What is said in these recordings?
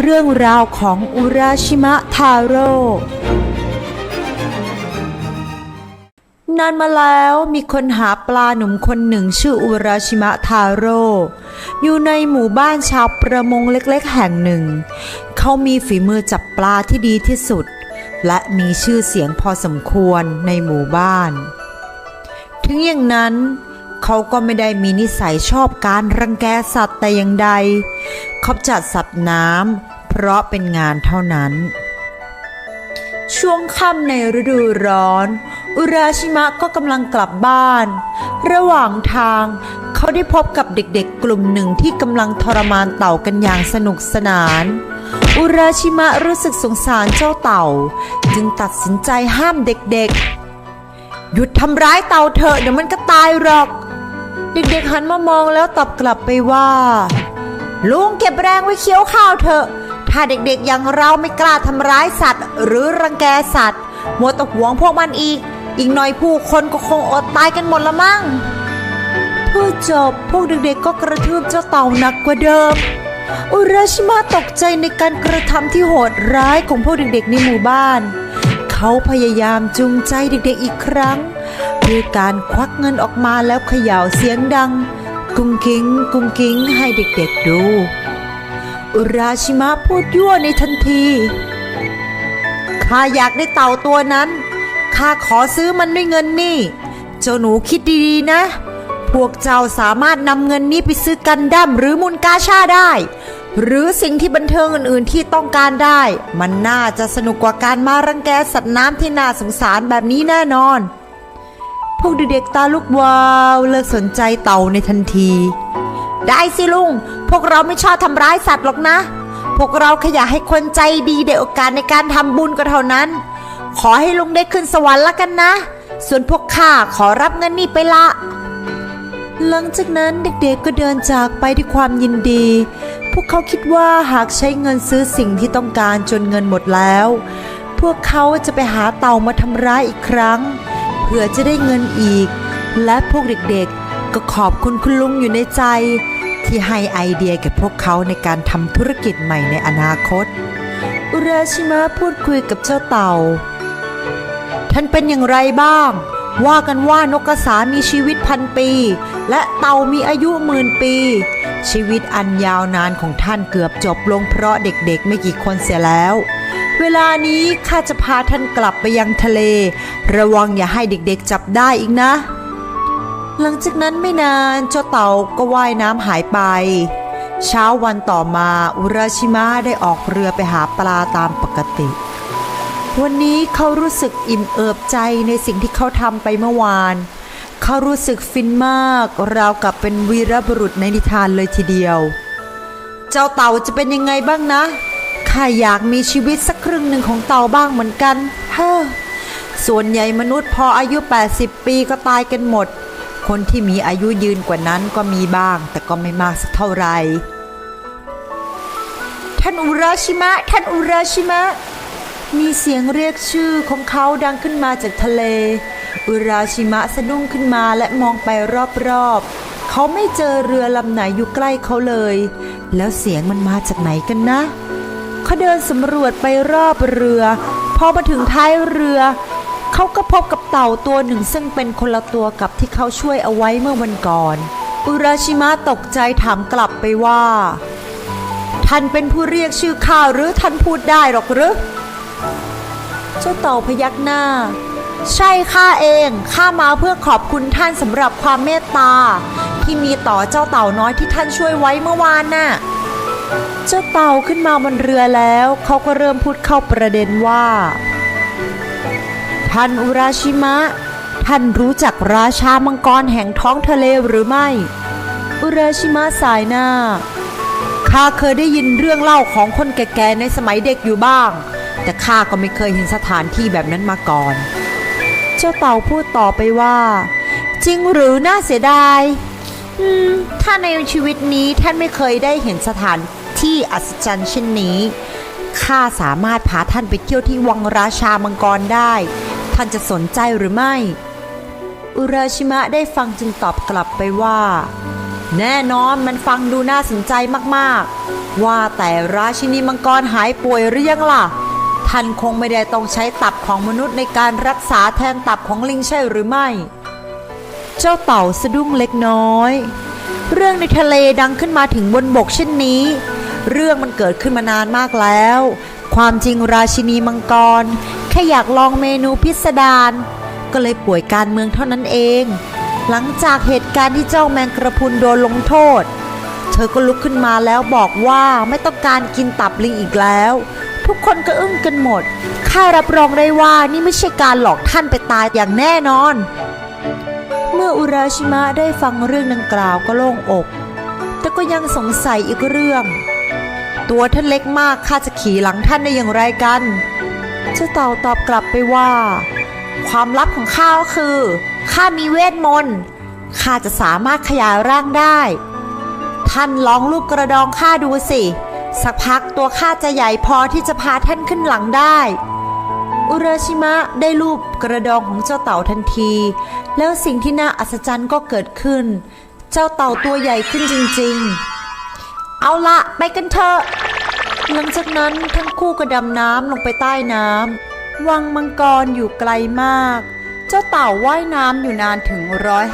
เรื่องราวของอุราชิมะทาโร่นานมาแล้วมีคนหาปลาหนุ่มคนหนึ่งชื่ออุราชิมะทาโร่อยู่ในหมู่บ้านชาวประมงเล็กๆแห่งหนึ่งเขามีฝีมือจับปลาที่ดีที่สุดและมีชื่อเสียงพอสมควรในหมู่บ้านถึงอย่างนั้นเขาก็ไม่ได้มีนิสัยชอบการรังแกสัตว์แต่อย่างใดเขาจัดสัตว์น้ำเพราะเป็นงานเท่านั้นช่วงค่ำในฤดูร้อนอุราชิมะก็กำลังกลับบ้านระหว่างทางเขาได้พบกับเด็กๆกลุ่มหนึ่งที่กำลังทรมานเต่ากันอย่างสนุกสนานอุราชิมะรู้สึกสงสารเจ้าเต่าจึงตัดสินใจห้ามเด็กๆหยุดทำร้ายเต่าเถอะเดี๋ยวมันก็ตายหรอกเด็กๆหันมามองแล้วตอบกลับไปว่าลุงเก็บแรงไว้เคี้ยวข้าวเถอะถ้าเด็กๆอย่างเราไม่กล้าทำร้ายสัตว์หรือรังแกสัตว์มัวแต่หวงพวกมันอีกหน่อยผู้คนก็คงอดตายกันหมดละมั้งพูดจบพวกเด็กๆก็กระทืบเจ้าเต่าหนักกว่าเดิมอุราชิมะตกใจในการกระทำที่โหดร้ายของพวกเด็กๆในหมู่บ้านเขาพยายามจูงใจเด็กๆอีกครั้งด้วยการควักเงินออกมาแล้วเขย่าเสียงดังกุ้งกิ้งกุ้งกิ้งให้เด็กๆดูอุราชิมะพูดยั่วในทันทีข้าอยากได้เต่าตัวนั้นข้าขอซื้อมันด้วยเงินนี่เจ้าหนูคิดดีๆนะพวกเจ้าสามารถนำเงินนี้ไปซื้อกันดั้มหรือมูลกาชาได้หรือสิ่งที่บันเทิงอื่นๆที่ต้องการได้มันน่าจะสนุกกว่าการมารังแกสัตว์น้ำที่น่าสงสารแบบนี้แน่นอนพวกเด็กๆตาลุกวาวเลิกสนใจเต่าในทันทีได้สิลุงพวกเราไม่ชอบทำร้ายสัตว์หรอกนะพวกเราแค่อยากให้คนใจดีได้โอกาสในการทำบุญก็เท่านั้นขอให้ลุงได้ขึ้นสวรรค์ละกันนะส่วนพวกข้าขอรับเงินนี่ไปละหลังจากนั้นเด็กๆก็เดินจากไปด้วยความยินดีพวกเขาคิดว่าหากใช้เงินซื้อสิ่งที่ต้องการจนเงินหมดแล้วพวกเขาจะไปหาเต่ามาทำร้ายอีกครั้งเพื่อจะได้เงินอีกและพวกเด็กๆก็ขอบคุณคุณลุงอยู่ในใจที่ให้ไอเดียแก่พวกเขาในการทำธุรกิจใหม่ในอนาคตอุราชิมะพูดคุยกับเจ้าเต่าท่านเป็นอย่างไรบ้างว่ากันว่านกกระสามีชีวิต1,000 ปีและเต่ามีอายุ10,000 ปีชีวิตอันยาวนานของท่านเกือบจบลงเพราะเด็กๆไม่กี่คนเสียแล้วเวลานี้ข้าจะพาท่านกลับไปยังทะเลระวังอย่าให้เด็กๆจับได้อีกนะหลังจากนั้นไม่นานเจ้าเต่าก็ว่ายน้ำหายไปเช้าวันต่อมาอุราชิมะได้ออกเรือไปหาปลาตามปกติวันนี้เขารู้สึกอิ่มเอิบใจในสิ่งที่เขาทำไปเมื่อวานเขารู้สึกฟินมากราวกับเป็นวีรบุรุษในนิทานเลยทีเดียวเจ้าเต่าจะเป็นยังไงบ้างนะข้าอยากมีชีวิตสักครึ่งหนึ่งของเต่าบ้างเหมือนกันส่วนใหญ่มนุษย์พออายุ80 ปีก็ตายกันหมดคนที่มีอายุยืนกว่านั้นก็มีบ้างแต่ก็ไม่มากสักเท่าไหร่ท่านอุราชิมะท่านอุราชิมะมีเสียงเรียกชื่อของเขาดังขึ้นมาจากทะเลอุราชิมะสะดุ้งขึ้นมาและมองไปรอบๆเขาไม่เจอเรือลำไหนอยู่ใกล้เขาเลยแล้วเสียงมันมาจากไหนกันนะเขาเดินสำรวจไปรอบเรือพอมาถึงท้ายเรือเขาก็พบกับเต่าตัวหนึ่งซึ่งเป็นคนละตัวกับที่เขาช่วยเอาไว้เมื่อวันก่อนอุราชิมะตกใจถามกลับไปว่าท่านเป็นผู้เรียกชื่อข้าหรือท่านพูดได้หรอกหรือเจ้าเต่าพยักหน้าใช่ข้าเองข้ามาเพื่อขอบคุณท่านสำหรับความเมตตาที่มีต่อเจ้าเต่าน้อยที่ท่านช่วยไว้เมื่อวานน่ะเจ้าเต่าขึ้นมาบนเรือแล้วเขาก็เริ่มพูดเข้าประเด็นว่าท่านอุราชิมะท่านรู้จักราชามังกรแห่งท้องทะเลหรือไม่อุราชิมะสายหน้าข้าเคยได้ยินเรื่องเล่าของคนแก่ๆในสมัยเด็กอยู่บ้างแต่ข้าก็ไม่เคยเห็นสถานที่แบบนั้นมาก่อนเจ้าเต่าพูดต่อไปว่าจริงหรือน่าเสียดายถ้าในชีวิตนี้ท่านไม่เคยได้เห็นสถานที่อัศจรรย์เช่นนี้ข้าสามารถพาท่านไปเที่ยวที่วังราชามังกรได้ท่านจะสนใจหรือไม่อุราชิมะได้ฟังจึงตอบกลับไปว่า แน่นอนมันฟังดูน่าสนใจมากๆว่าแต่ราชินีมังกรหายป่วยหรือยังล่ะท่านคงไม่ได้ต้องใช้ตับของมนุษย์ในการรักษาแทนตับของลิงใช่หรือไม่เจ้าเต่าสะดุ้งเล็กน้อยเรื่องในทะเลดังขึ้นมาถึงบนบกเช่นนี้เรื่องมันเกิดขึ้นมานานมากแล้วความจริงราชินีมังกรแค่อยากลองเมนูพิสดารก็เลยป่วยการเมืองเท่านั้นเองหลังจากเหตุการณ์ที่เจ้าแมงกระพรุนโดนลงโทษเธอก็ลุกขึ้นมาแล้วบอกว่าไม่ต้องการกินตับลิงอีกแล้วทุกคนก็อึ้งกันหมดข้ารับรองได้ว่านี่ไม่ใช่การหลอกท่านไปตายอย่างแน่นอนเมื่ออุราชิมะได้ฟังเรื่องดังกล่าวก็โล่งอกแต่ก็ยังสงสัยอีกเรื่องตัวท่านเล็กมากข้าจะขี่หลังท่านได้อย่างไรกันเจ้าเต่าตอบกลับไปว่าความลับของข้าก็คือข้ามีเวทมนต์ข้าจะสามารถขยายร่างได้ท่านลองลูบกระดองข้าดูสิสักพักตัวข้าจะใหญ่พอที่จะพาท่านขึ้นหลังได้อุราชิมะได้ลูบกระดองของเจ้าเต่าทันทีแล้วสิ่งที่น่าอัศจรรย์ก็เกิดขึ้นเจ้าเต่าตัวใหญ่ขึ้นจริงๆเอาละไปกันเถอะหลังจากนั้นทั้งคู่ก็ดำน้ำลงไปใต้น้ำวังมังกรอยู่ไกลมากเจ้าเต่าว่ายน้ำอยู่นานถึง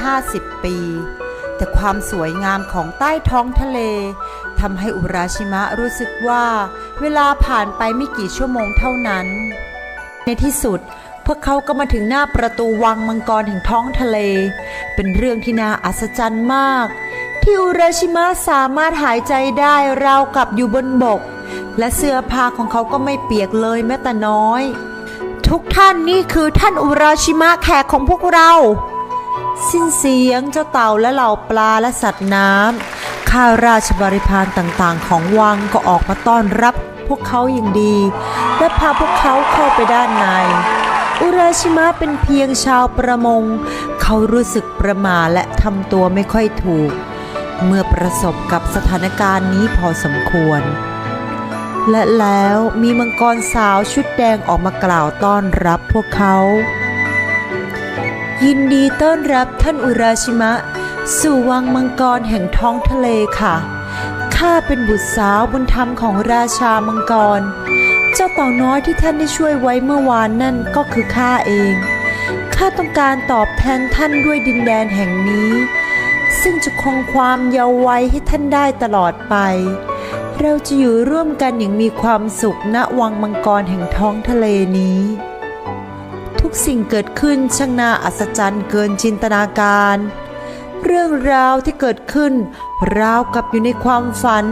150 ปีแต่ความสวยงามของใต้ท้องทะเลทำให้อุราชิมะรู้สึกว่าเวลาผ่านไปไม่กี่ชั่วโมงเท่านั้นในที่สุดพวกเขาก็มาถึงหน้าประตูวังมังกรแห่งท้องทะเลเป็นเรื่องที่น่าอัศจรรย์มากที่อุราชิมะสามารถหายใจได้ราวกับอยู่บนบกและเสื้อผ้าของเขาก็ไม่เปียกเลยแม้แต่น้อยทุกท่านนี่คือท่านอุราชิมะแขกของพวกเราสิ้นเสียงเจ้าเต่าและเหล่าปลาและสัตว์น้ำข้าราชบริพารต่างๆของวังก็ออกมาต้อนรับพวกเขาอย่างดีและพาพวกเขาเข้าไปด้านในอุราชิมะเป็นเพียงชาวประมงเขารู้สึกประหม่าและทำตัวไม่ค่อยถูกเมื่อประสบกับสถานการณ์นี้พอสมควรและแล้วมีมังกรสาวชุดแดงออกมากล่าวต้อนรับพวกเขายินดีต้อนรับท่านอุราชิมะสู่วังมังกรแห่งท้องทะเลค่ะข้าเป็นบุตรสาวบุญธรรมของราชามังกรเจ้าเต่าน้อยที่ท่านได้ช่วยไว้เมื่อวานนั่นก็คือข้าเองข้าต้องการตอบแทนท่านด้วยดินแดนแห่งนี้ซึ่งจะคงความเยาว์วัยให้ท่านได้ตลอดไปเราจะอยู่ร่วมกันอย่างมีความสุขณวังมังกรแห่งท้องทะเลนี้ทุกสิ่งเกิดขึ้นช่างน่าอัศจรรย์เกินจินตนาการเรื่องราวที่เกิดขึ้นราวกับอยู่ในความฝัน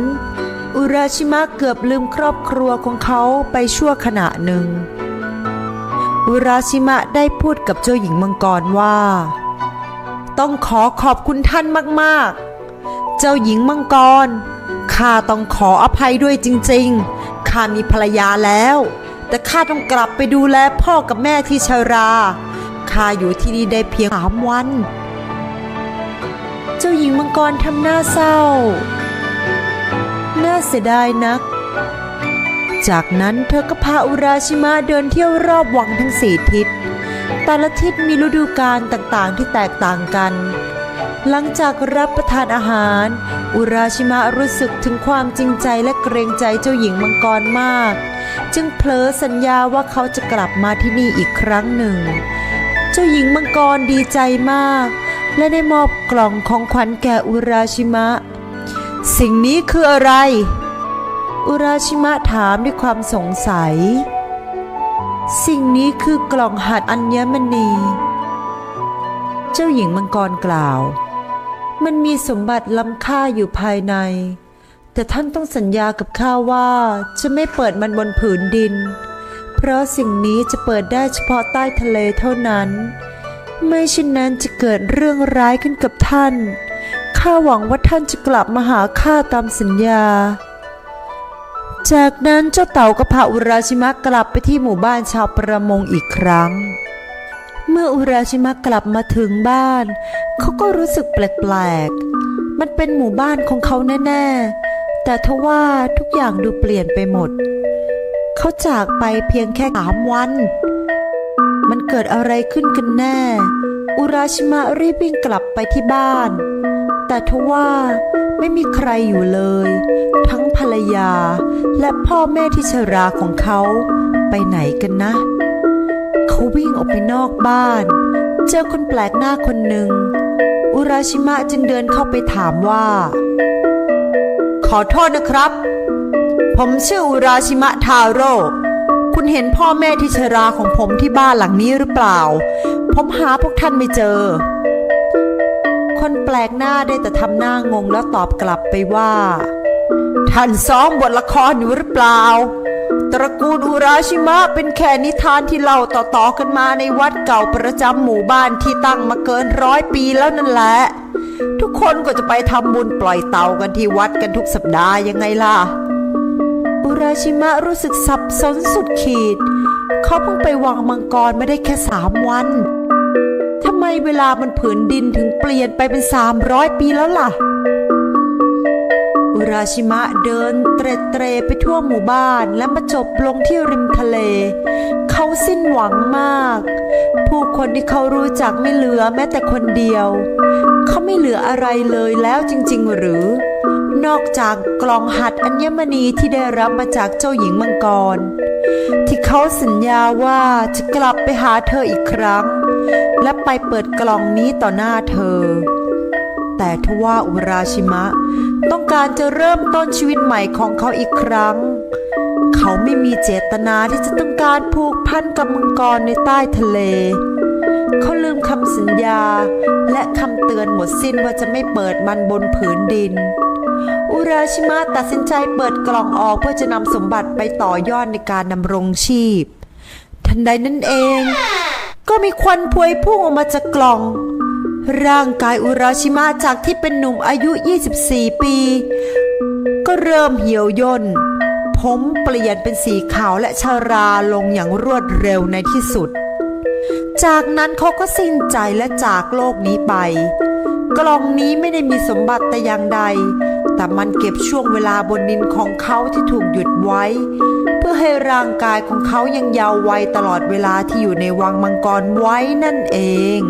อุราชิมะเกือบลืมครอบครัวของเขาไปชั่วขณะหนึ่งอุราชิมะได้พูดกับเจ้าหญิงมังกรว่าต้องขอขอบคุณท่านมากๆเจ้าหญิงมังกรข้าต้องขออภัยด้วยจริงๆข้ามีภรรยาแล้วแต่ข้าต้องกลับไปดูแลพ่อกับแม่ที่ชราข้าอยู่ที่นี่ได้เพียง3 วันเจ้าหญิงมังกรทำหน้าเศร้าน่าเสียดายนักจากนั้นเธอก็พาอุราชิมะเดินเที่ยวรอบวังทั้ง4 ทิศแต่ละทิศมีฤดูกาลต่างๆที่แตกต่างกันหลังจากรับประทานอาหารอุราชิมะรู้สึกถึงความจริงใจและเกรงใจเจ้าหญิงมังกรมากจึงเผลอสัญญาว่าเขาจะกลับมาที่นี่อีกครั้งหนึ่งเจ้าหญิงมังกรดีใจมากและได้มอบกล่องของขวัญแก่อุราชิมะสิ่งนี้คืออะไรอุราชิมะถามด้วยความสงสัยสิ่งนี้คือกล่องหัตถ์อัญมณีเจ้าหญิงมังกรกล่าวมันมีสมบัติล้ำค่าอยู่ภายในแต่ท่านต้องสัญญากับข้าว่าจะไม่เปิดมันบนผืนดินเพราะสิ่งนี้จะเปิดได้เฉพาะใต้ทะเลเท่านั้นไม่เช่นนั้นจะเกิดเรื่องร้ายขึ้นกับท่านข้าหวังว่าท่านจะกลับมาหาข้าตามสัญญาจากนั้นเจ้าเต่าก็พาอุราชิมะกลับไปที่หมู่บ้านชาวประมงอีกครั้งเมื่ออุราชิมะกลับมาถึงบ้านเขาก็รู้สึกแปลกๆมันเป็นหมู่บ้านของเขาแน่ๆแต่ทว่าทุกอย่างดูเปลี่ยนไปหมดเขาจากไปเพียงแค่3 วันมันเกิดอะไรขึ้นกันแน่อุราชิมะรีบวิ่งกลับไปที่บ้าน แต่ทว่าไม่มีใครอยู่เลย ทั้งภรรยาและพ่อแม่ที่ชราของเขาไปไหนกันนะ เขาวิ่งออกไปนอกบ้านเจอคนแปลกหน้าคนหนึ่งอุราชิมะจึงเดินเข้าไปถามว่าขอโทษนะครับผมชื่ออุราชิมะทาโร่คุณเห็นพ่อแม่ที่ชราของผมที่บ้านหลังนี้หรือเปล่าผมหาพวกท่านไม่เจอคนแปลกหน้าได้แต่ทำหน้างงแล้วตอบกลับไปว่าท่านซ้อมบทละครอยู่หรือเปล่าตระกูลอุราชิมะเป็นแค่นิทานที่เล่าต่อๆกันมาในวัดเก่าประจำหมู่บ้านที่ตั้งมาเกิน100 ปีแล้วนั่นแหละทุกคนก็จะไปทำบุญปล่อยเต่ากันที่วัดกันทุกสัปดาห์ยังไงล่ะอุราชิมะรู้สึกสับสนสุดขีดเขาเพิ่งไปวางมังกรไม่ได้แค่3 วันทำไมเวลามันผืนดินถึงเปลี่ยนไปเป็น300 ปีแล้วล่ะอุราชิมะเดินเตร่ไปทั่วหมู่บ้านและมาจบลงที่ริมทะเลเขาสิ้นหวังมากผู้คนที่เขารู้จักไม่เหลือแม้แต่คนเดียวเขาไม่เหลืออะไรเลยแล้วจริงๆหรือนอกจากกล่องหัตถ์อัญมณีที่ได้รับมาจากเจ้าหญิงมังกรที่เขาสัญญาว่าจะกลับไปหาเธออีกครั้งและไปเปิดกล่องนี้ต่อหน้าเธอแต่ทว่าอุราชิมะต้องการจะเริ่มต้นชีวิตใหม่ของเขาอีกครั้งเขาไม่มีเจตนาที่จะต้องการผูกพันกับมังกรในใต้ทะเลเขาลืมคำสัญญาและคำเตือนหมดสิ้นว่าจะไม่เปิดมันบนผืนดินอุราชิมะตัดสินใจเปิดกล่องออกเพื่อจะนำสมบัติไปต่อยอดในการดำรงชีพทันใดนั้นเองก็มีควันพวยพุ่งออกมาจากกล่องร่างกายอุราชิมะจากที่เป็นหนุ่มอายุ24 ปีก็เริ่มเหี่ยวย่นผมเปลี่ยนเป็นสีขาวและชราลงอย่างรวดเร็วในที่สุดจากนั้นเขาก็สิ้นใจและจากโลกนี้ไปกล่องนี้ไม่ได้มีสมบัติแต่อย่างใดแต่มันเก็บช่วงเวลาบนดินของเขาที่ถูกหยุดไว้เพื่อให้ร่างกายของเขายังเยาว์วัยตลอดเวลาที่อยู่ในวังมังกรไว้นั่นเอง